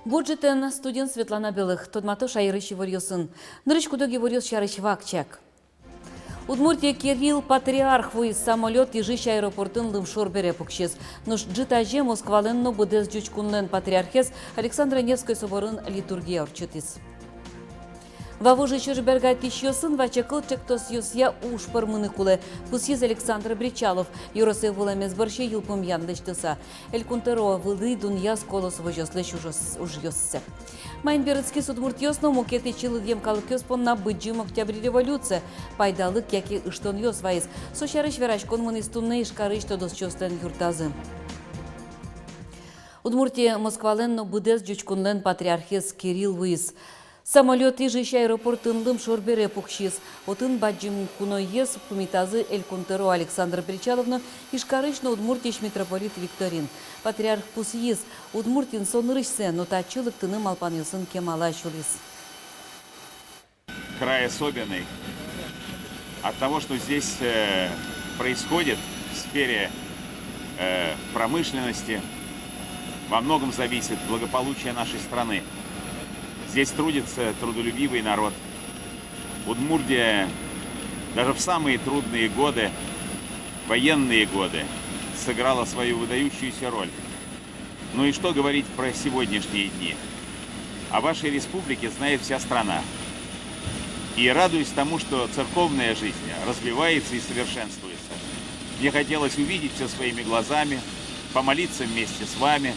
Бюджетен студент Светлана Белых, Тодмато шайрыщи варьосын. Нырыч кудоги варьос шарыч вакчак. Удмуртия Кирилл Патриарх вуй самолет и жищ аэропортын лымшор бере пукшез. Нуш джитаже Москваленно будез джучкунлен Патриархес Александра Невской соборын литургия орчетис. Вавужи чужбергат кищосын вачакыл чектос юсья уж пармыныкулы. Пусьез Александр Бричалов. Юросы вулемез борще юлпым янлыштыса. Элькунтеро вылы дунья сколос вожослыш уж йоссе. Майнбердский судмуртьосно мукеты чилыдем калыкёспон на быджим октябрь революция. Пайдалык яки ыштон йос вайыз. Сошарыш верачкон мыныстунны ишкарыш тодос чостен юртазы. Удмуртия Москваленно будез джучкунлен Патриархес Кирилл вуйыз. Самолет и жищ аэропортын лымшор бере пукшиз. Отын баджим куноез пумитазы Элькунтеро Александр Причаловна ишкарышно Удмуртиш митрополит Викторин. Патриарх пусиез Удмуртин сонрышсе, но тачылык тыным алпаньосын кемала шулиз. Край особенный от того, что здесь происходит в сфере промышленности, во многом зависит благополучие нашей страны. Здесь трудится трудолюбивый народ. Удмуртия даже в самые трудные годы, военные годы, сыграла свою выдающуюся роль. Ну и что говорить про сегодняшние дни? О вашей республике знает вся страна. И радуюсь тому, что церковная жизнь развивается и совершенствуется. Мне хотелось увидеть все своими глазами, помолиться вместе с вами.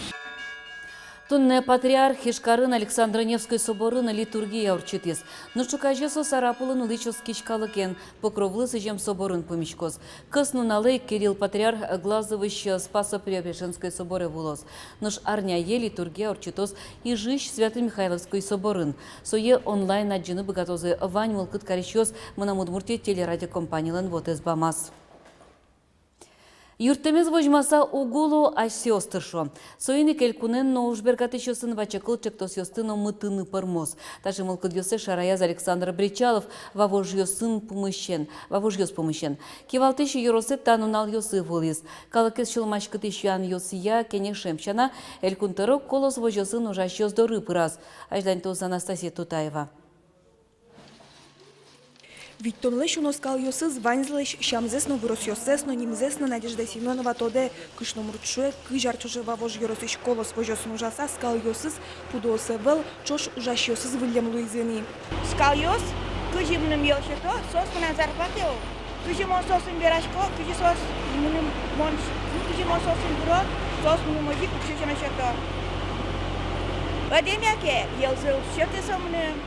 Тунне патриарх Ишкарын Александра Невской соборына литургия орчитис. Но шукажесо сарапулын уличос кичкалыкен, покровлы сыжем соборын помичкос. Кысну налей Кирилл Патриарх глазовыщ Спасо-Преображенской соборе вулос. Нож арняе литургия орчитос и жищ Свято-Михайловской соборын. Сое онлайн аджины богатозы вань мылкыт каричос мынамудмурте телерадиокомпаниялан вот из Бамас. Юртемез вожмаса угулу асёстыршо. Соини келькунен но ужбергатышосын вачакыл чектосёстыно мытыны пармоз. Таже мылкыдёсе шараяз Александр Бричалов вавожьёсын помыщен. Кивалтыш юросет танунал ёсы вулиз. Калыкес шылмашкытыш ян ёсия кене шемчана элькунтеро колос вожьёсын ужащёс доры пыраз. Аждань Анастасия Тутаева. Ведь тонлеш уноскал ёсыз ванзлеш шамзесно выросёсесно нимзесно Надежда Семенова тоде кышном ручуе кыжартуже вавож ёросыш колос вожёсын ужаса скал ёсыз пудосе вел чош ужаш ёсыз Вильям Луизени. Скал ёс кыжимным ёшето сос мына зарплатео. Кыжимон сосын берашко кыжи сос мыным монш кыжимон сосын бюро сос мыным моги кыжишена шето. Вадемяке елзыл шетесо мыным.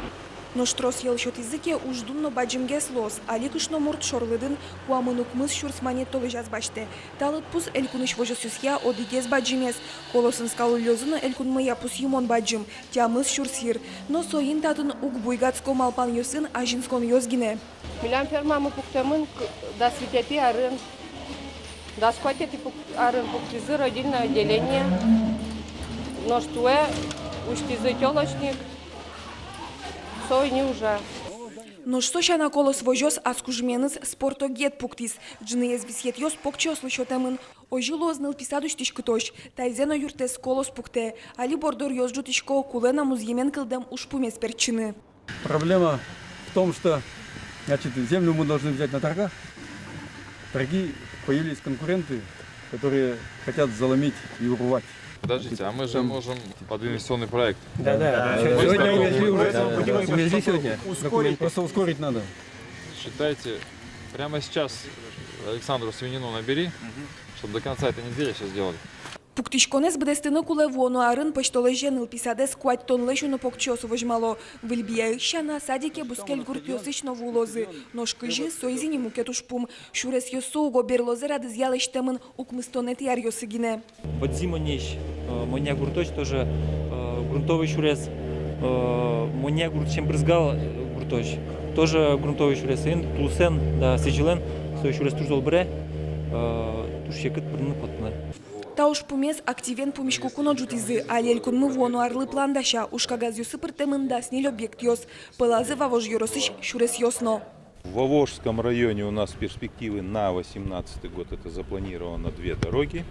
Но штрос елшот языке уждунно баджимге слос, али кышно мурт шорлыдын куамынук мыс шурсмане толы жазбашты. Талыт пус элькуныш вожосюсья одигез баджимес, колосын скалу лёзыны элькун мыя пус юмон баджим, тя мыс шурсир. Но соин татын уг буйгацко малпан ёсын ажинскон ёзгине. Милям фермамы пуктемын да светяпи арын, да скотяпи арын пуктизы родильное отделение, но штуэ уштизы тёлочник. Уже. Но что ща колос вожос аскужменыз спортогет пуктис. Джны висет ёс покчос лышотемын. Ожилозныл писадуш тишкытош. Тайзено юртес колос пукте. Али бордор ёс жутишко кулена музьемен кылдем ушпумес перчины. Проблема в том, что землю мы должны взять на торгах. Торги появились конкуренты, которые хотят заломить и урвать. Подождите, а мы же можем под инвестиционный проект. Да. Сегодня увезли сегодня. Ускорить, просто ускорить надо. Считайте, прямо сейчас Александру свинину набери, чтобы до конца этой недели все сделали. Пуктишконес бдестыны кулевону арын почтоложеныл писадес куать тонлешуну покчосу вожмало. Выльбия ищана садике бускель гурт ёсычно вулозы. Ножкыжи сойзини мукетушпум. Шурес ёсуго берлозе рады з'ялыштемын укмыстонет яр ёсыгине. Под зиму нещ. Моня гурточ тоже грунтовый шурес. Моня гурт чем брызгал гурточ. Тоже грунтовый шурес. Тулсен да сежилен. Сой шурес турзол бре. Туш якыт бірні потны. Тауш пумес активен пумишку куно джутизы, а лелькун мы вону арлы пландаша, ушкагаз юсы пыртемында сниль объект йос. Пылазы вавож йоросыш шурес йосно. В Вовожском районе у нас перспективы на 2018 год. Это запланировано 2 дороги.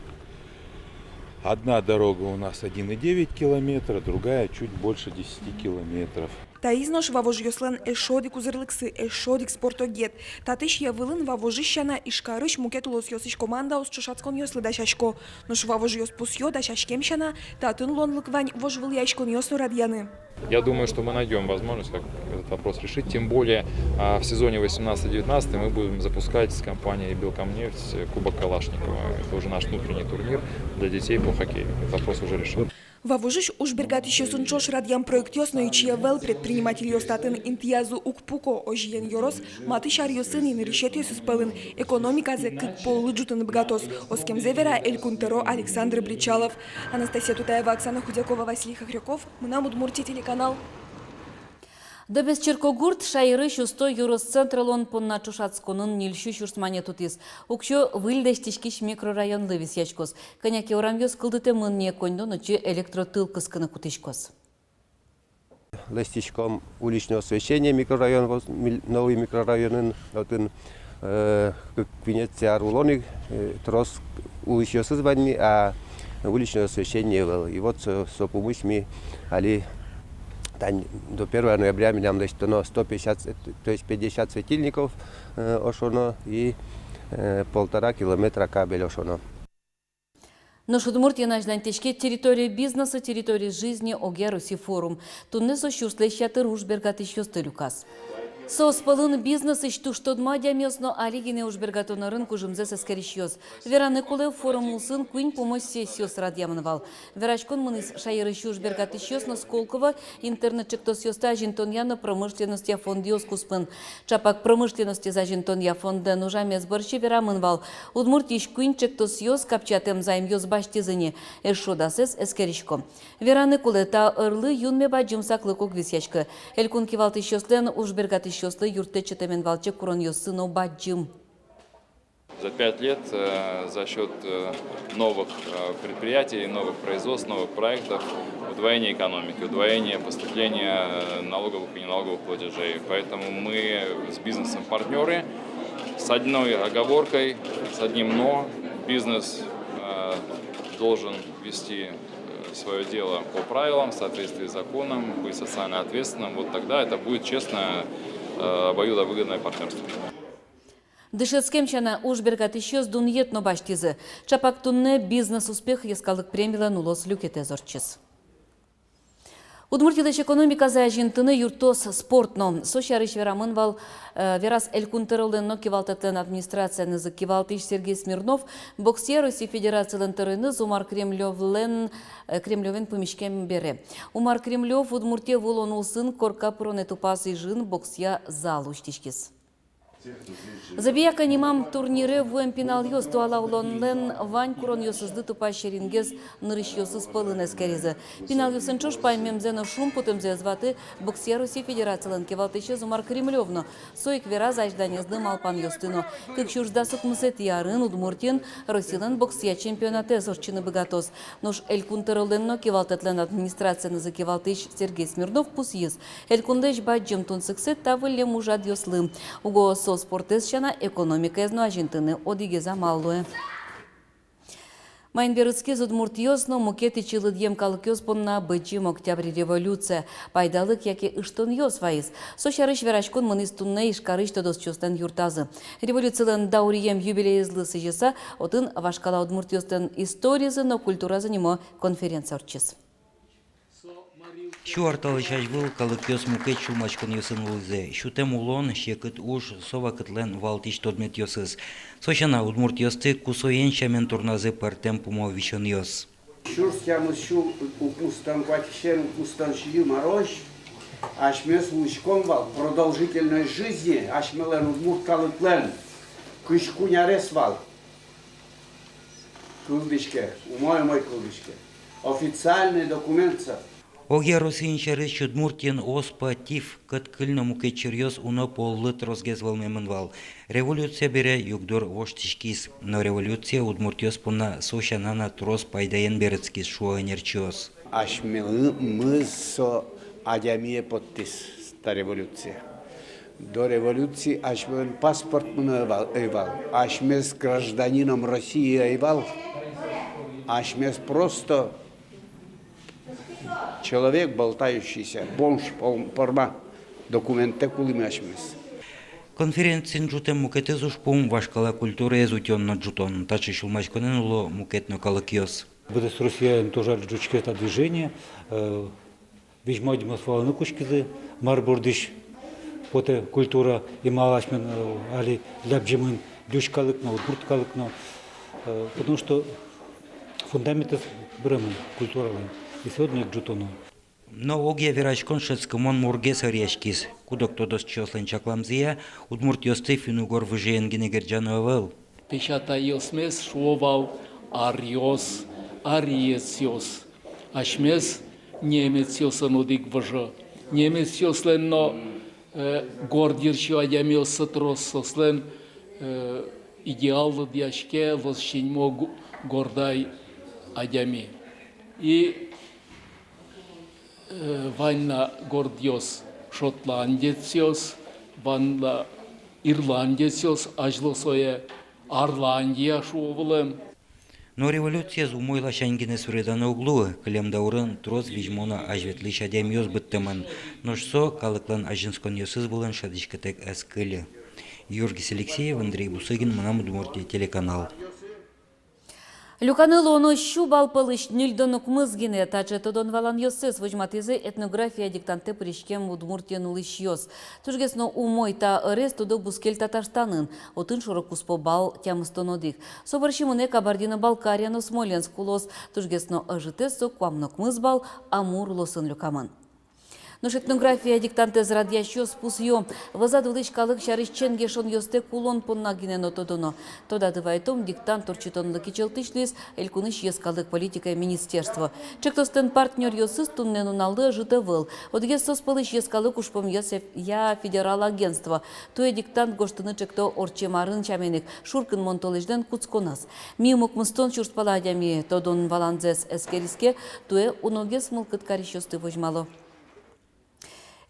Одна дорога у нас 1,9 километра, другая чуть больше 10 километров. Таизнош вавож йослен эшодик узырлыксы, эшодик спортогет. Татыш явылын вавожищана ишкарыш мукетулос йосыш команда ос чушацкон йослы дашашко. Нош вавож йос пусьё дашашкемщана, татын лонлык вань вожвыл яшкон йослы радьяны. Я думаю, что мы найдем возможность как этот вопрос решить. Тем более в сезоне 18-19 мы будем запускать с компанией «Белкомнефть» Кубок Калашникова. Это уже наш внутренний турнир для детей по хоккею. Этот вопрос уже решен. Вавожиш ужбергат еще сунчош радьям проект йосно и чья вел предприниматель йостатын интиязу укпуко ожиен йорос, маты шар йосын и решет йосус пылын. Экономика зе кык полы джутын бгатос. Оскем зевера Эль Кунтеро Александр Бричалов. Анастасия Тутаева, Оксана Худякова, Василий Хохряков. Мына Удмуртия, телеканал. Добез Черкогурт шайры шусто юросцентралон понна чушацконын нильшу шурсмане тутис. Укшо выльдештишкиш микрорайонлы висячкос. Коняки орамьёс кылдыте мынне коньдон учи электротыл кыскыны кутышкос. Лестичком уличное освещение микрорайон, новый микрорайон, Венеция рулоны, трос уличное созвание, а уличное освещение было. И вот со помощью али до 1 ноября нам дано 150, то есть 50 светильников ошоно и 1,5 километра кабель ошоно. Наш Удмуртия наждантешке территория бизнеса, территория жизни, оге Руси форум. Тунне со щурслещаты ружбергат еще стылюкас. Сооспалын бизнес ишту штодма дямесно алигине ужбергатона рынку жымзе сескерищёз. Вераны куле форумулсын куин помощь сессиос радьямынвал. Верачкон мыныс шайырыщу ужбергатищёз на Сколково интернет-чектос ёста жинтоньяна промышленности фондиос куспын. Чапак промышленности за жинтонья фонда нужаме сборчи верамынвал. Удмуртиш куин чектос ёз капчатем займ ёз баштизыне. Эшодасес эскеришко. Вераны куле та ырлы юнме баджым саклы кок висячка. Элькун кивалтищёслен ужбергатищёз Щёслы юрте читамен валче курон ёсыно баджим. За 5 лет за счет новых предприятий, новых производств, новых проектов, удвоение экономики, удвоение поступления налоговых и неналоговых платежей. Поэтому мы с бизнесом партнеры, с одной оговоркой, с одним «но». Бизнес должен вести свое дело по правилам, в соответствии с законом, быть социально ответственным. Вот тогда это будет честное, обоюдовыгодное партнерство. Дышецкемчана ужбергат еще с дуньетно баштизы. Чапак тунне бизнес-успех ескалык премила нулос люкете зорчиз. Удмуртилыш экономика за жинтыны юртос спортно. Сошарыш верамынвал верас Эль Кунтеролын кивалтатын администрацияны кивалтыш Сергей Смирнов, боксер Руси Федерациялын тырыны Умар Кремлевен помешкем бере. Умар Кремлев Удмуртия вулонулсын корка пронетупасы жын боксия зал уштишкис. Забияка немам турнире в пенал йос туала улонлен вань курон йосызды тупа шерингез нырыш йосыз пылын эскеризы. Пенал йосын чош паймемзена шум путымзе зваты боксер Руси Федерациялын кевалтышы Умар Кремлевно. Соик вера зажданезды малпан йостыно. Кык шурждасык мысет ярын Удмуртин Росилын боксия чемпионаты зорчыны богатос. Нош Эль Кунтеролынно кевалтатлен администрацияны за кевалтыш Сергей Смирнов пусиз. Эль Кундеш баджым тунсыксет тавыле мужад йослы. Уго спортесчана экономика изно ажинтыны одигеза маллуэ. Майнберыцке Удмуртиосно мукети чилыдьем калыкёс понна бычим октябрь революция. Пайдалык яке ыштын ёс вайыз. Сошарыш верачкон мыныс тунне ишкарыш тодос чостен юртазы. Революциялын даурием юбилейзлы сыжеса, отын вашкала Удмуртиостен историзы, но культуразы немо конференция орчиз. Şu artalıçaj был калыкёс мукет шумачкан ёсын улзе. Шутем улон шекыт уж сова кытлен валтиш тодмет ёсыз. Сочана Удмуртиосты кусоен шамен турназы партем пумо вишон ёс. Шурскямыз шу упустан кватишен упустан шию морож. Ашмес лучком вал продолжительной жизни. Ашмелен Удмурт калыклен. Кышкунярес вал. Кылдышке. Умой кылдышке. Официальный документ. Оге Росинча речь Удмуртин оспа тиф кыткыльно мукечерьез уно поллы трозгезвал мемынвал. Революция бере югдор воштишкис, но революция Удмуртиос пуна сошанана троз пайдаен берецкис шуанерчиос. Мы со адямие подпис та революция. До революции ашмен паспорт эвал, ашмес гражданином России эвал, ашмес просто человек, болтающийся, бомж, порма, документы кулими ашмес. Конференцин жутем мукетезуш пум вашкала культура езутен на джутон, тачи шулмачконен уло мукетно калакиос. Бъдес Русия тоже джучке это движение, вижма демосвала нукушкизы, марбурдиш, поте культура и малашмен али лябджимын дюшкалыкно, удмурткалыкно, потому что фундамент бремен культуралын, и сегодня к джутону. Но оге верачкон шецкомон мургес орешкис, кудок тодос чослен чакламзия, удмуртиосты финугор выжеен генегерджановел. Печата йосмес шуовал ариос, ариесиос, ашмес немец йосанудик въжа. Немец йосленно гордирчо адямиос сатрос сослен идеал дяшке лосченьмо гордай адями. И ванна гордиос шотландециос, ванна ирландециос, ажлосое Арландия шуовлем. Но революция зумойла шангинес вредана углу, клем даурын троз вижмона ажветлиш адемиос быттымын, но шсо калыклан ажинскон йосыз булын шадишкетек эскыли. Юргис Алексеев, Андрей Бусыгин, Манам Удмуртия, телеканал. Люканыл оно щу балпалыш нильдонук мызгине, таче тодон валан йосес, вожматызе этнография диктанте пришкем Удмуртиен улыш йос. Тужгесно умой та ырес тодо бускель Татарстанын, отын шорокуспо бал тямыстонодик. Собаршимыне Кабардино-Балкарияно Смоленск улос, тужгесно ажитесо куамнок мызбал Амур лосын люкаман. Но этнография диктанте зрадящё спусьё, возадулыш калык шарыш ченгешон йосте кулон поннагинено тодоно. Тода дывайтом диктант торчитон лыкичелтышлис, элькуныш ескалык политика министерство. Чектостен партнер йосыз туннену налды житывыл. Одгес соспалыш ескалык ушпом я федерал агентство. Туе диктант гоштыны чекто орчемарын чаменик, шуркын монтолежден куцконас. Мимук мыстон чурспаладями тодон валанзес эскериске, туе уногес мылкыт карищосты вожмало.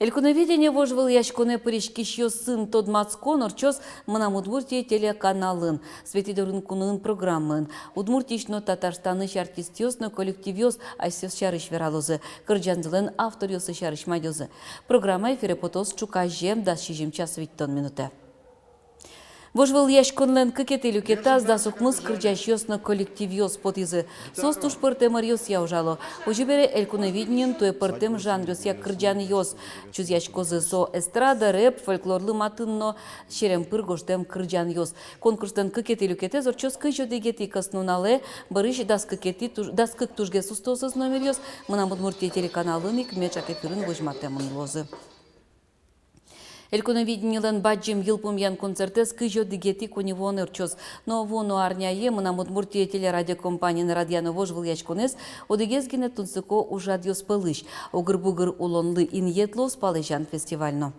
Элькуноведение вожвал яшконе паришкищё сын тод мацкон орчос мынам Удмуртия телеканалын, светидорын кунын программын. Удмуртишно Татарстаныш артистиосно коллективиос айсёс шарыш вералозы, кырджанзылын автор йосы шарыш мадёзы. Программа эфире потос чука жем да шижим час виттон минуте. Вожвал яшконлен кыкети люкетаз да сукмыз кырджащёсно коллективиос потизы. Состуш пыртем арьос яужало. Ожибере элькуновиднен туе пыртем жанрёс я кырджан йос. Чуз яшкозы со эстрада, рэп, фольклорлы матынно шерем пыр гоштем кырджан йос. Конкурстен кыкети люкетез орчос кыжо дегети каснунале, барыш дас кык тужге сустосыз номер йос. Мынам Удмуртия телеканалыник мечак эфирын вожматемын лозы. Элькуновиднилен баджим йылпум ян концертес кыжо дигети коневон эрчос. Но воно арняе мынам Удмуртия телерадиокомпанияны радианы вожвыл яшконес, одегезгине тунсыко ужадьос пылыш. Огыр-бугыр улонлы иньетлос палежан фестивально.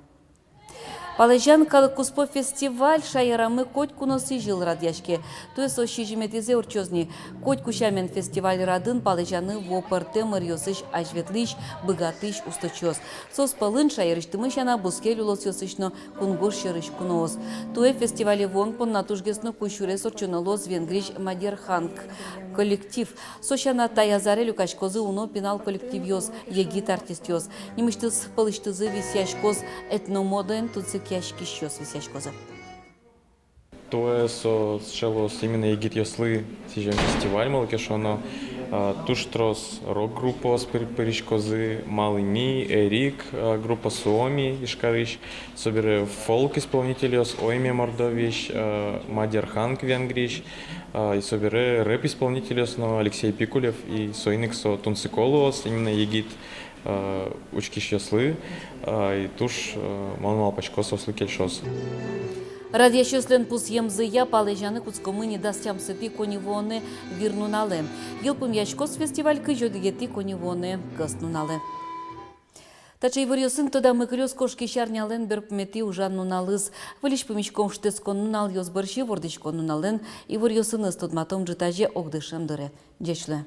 Палежан калыкуспо фестиваль шайарамы котькуно сижил радяшке. Туес ошижиметизе орчозни. Котькушамен фестиваль радын палежаны вопырте мырьосыш ажветлыш, быгатыш усточос. Сос палын шайырыштымышана бускель улосьосышно кунгош шырыш куноос. Туе фестивале вон пон натужгесно кущурес орчонолос венгриш Мадерханг коллектив. Сошана таязаре люкашкозы уно пенал коллективиос, егит артистиос. Немыштыз палыштызы висяшкоз этномоден туцик яшкищос висяшкозы. Тоа со шелос именно егит йослы сижем фестиваль малкешоно туштрос рок-группа с перишкозы Малыми, Эрик, группа Суоми Ишкарыш, собере фолк-исполнителиос Ойме Мордович, Мадерханг Венгриш, и собере рэп-исполнителиос Алексей Пикулев и Сойниксо Тунциколуос, именно егит учкиш йослы, и туш мал пачкос ослы кельшос. Радящослен пус емзыя палежаны куцкомыни дастям сыпи коневоны вирнунале. Йылпым яшкос фестиваль кыжо дигети коневоны кыстнунале. Тачай варьосын тода мыкрёс кошки шарнялен берпмети ужан нуналыз. Вылиш помечком штескон нунал ёз борщи вордичкон нунален и варьосын истодматом джитаже огдышем дыре. Дешле.